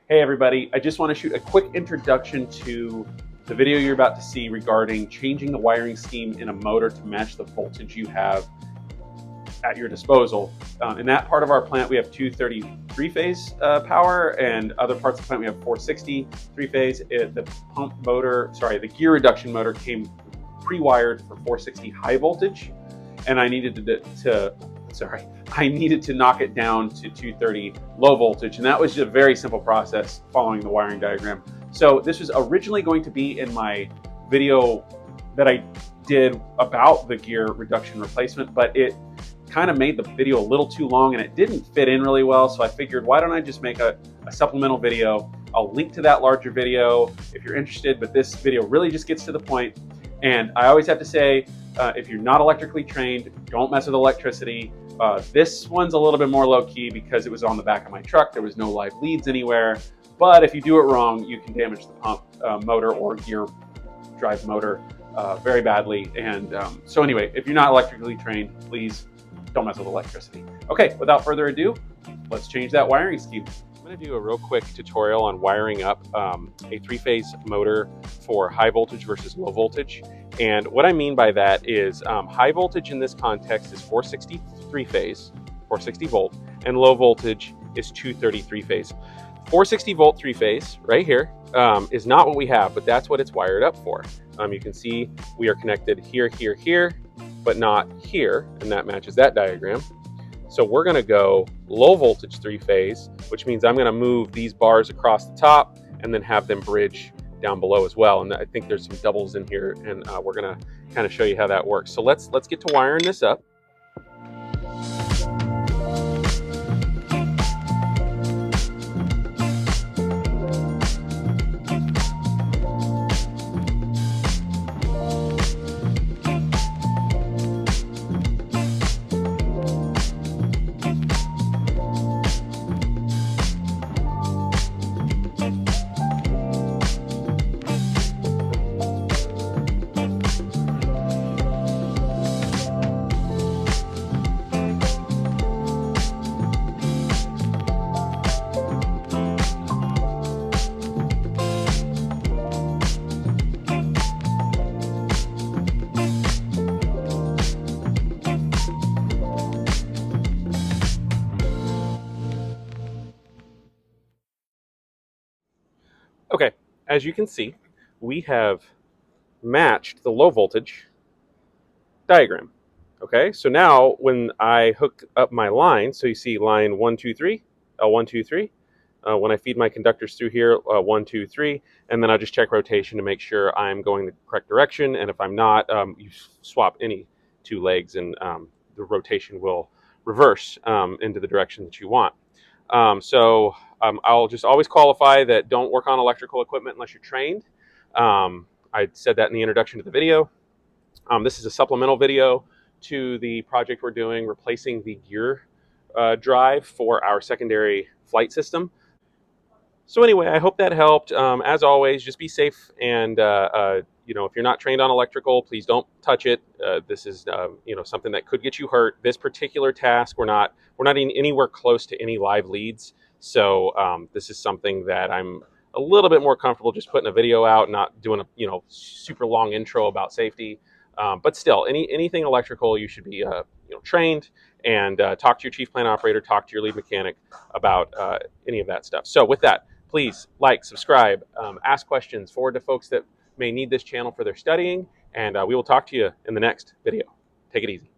Hey everybody, I just want to shoot a quick introduction to the video you're about to see regarding changing the wiring scheme in a motor to match the voltage you have at your disposal. In that part of our plant, we have 230 phase power, and other parts of the plant we have 460 phase. The gear reduction motor came pre-wired for 460 high voltage, and I needed to knock it down to 230 low voltage, and that was just a very simple process following the wiring diagram. So this was originally going to be in my video that I did about the gear reduction replacement, but it kind of made the video a little too long and it didn't fit in really well. So I figured, why don't I just make a supplemental video? I'll link to that larger video if you're interested, but this video really just gets to the point. And I always have to say, if you're not electrically trained, don't mess with electricity. This one's a little bit more low-key because it was on the back of my truck. There was no live leads anywhere. But if you do it wrong, you can damage the pump, motor, or gear drive motor very badly. And so anyway, if you're not electrically trained, please don't mess with electricity. Okay, without further ado, let's change that wiring scheme. I'm going to do a real quick tutorial on wiring up a 3-phase motor for high voltage versus low voltage. And what I mean by that is high voltage in this context is 460 3-phase, 460 volt, and low voltage is 230 3-phase. 460 volt 3-phase right here is not what we have, but that's what it's wired up for. You can see we are connected here, here, here, but not here, and that matches that diagram. So we're going to go low voltage 3-phase, which means I'm going to move these bars across the top and then have them bridge down below as well. And I think there's some doubles in here, and we're going to kind of show you how that works. So let's get to wiring this up. Okay, as you can see, we have matched the low voltage diagram. Okay, so now when I hook up my line, so you see line 1, 2, 3, 1, 2, 3. When I feed my conductors through here, 1, 2, 3, and then I'll just check rotation to make sure I'm going the correct direction. And if I'm not, you swap any two legs, and the rotation will reverse into the direction that you want. I'll just always qualify that don't work on electrical equipment unless you're trained. I said that in the introduction to the video. This is a supplemental video to the project we're doing, replacing the gear drive for our secondary flight system. So anyway, I hope that helped. As always, just be safe, and if you're not trained on electrical, please don't touch it. This is something that could get you hurt. This particular task, we're not anywhere close to any live leads. So this is something that I'm a little bit more comfortable just putting a video out, not doing a super long intro about safety. But still, anything electrical, you should be trained, and talk to your chief plant operator, talk to your lead mechanic about any of that stuff. So with that, please like, subscribe, ask questions, forward to folks that may need this channel for their studying, and we will talk to you in the next video. Take it easy.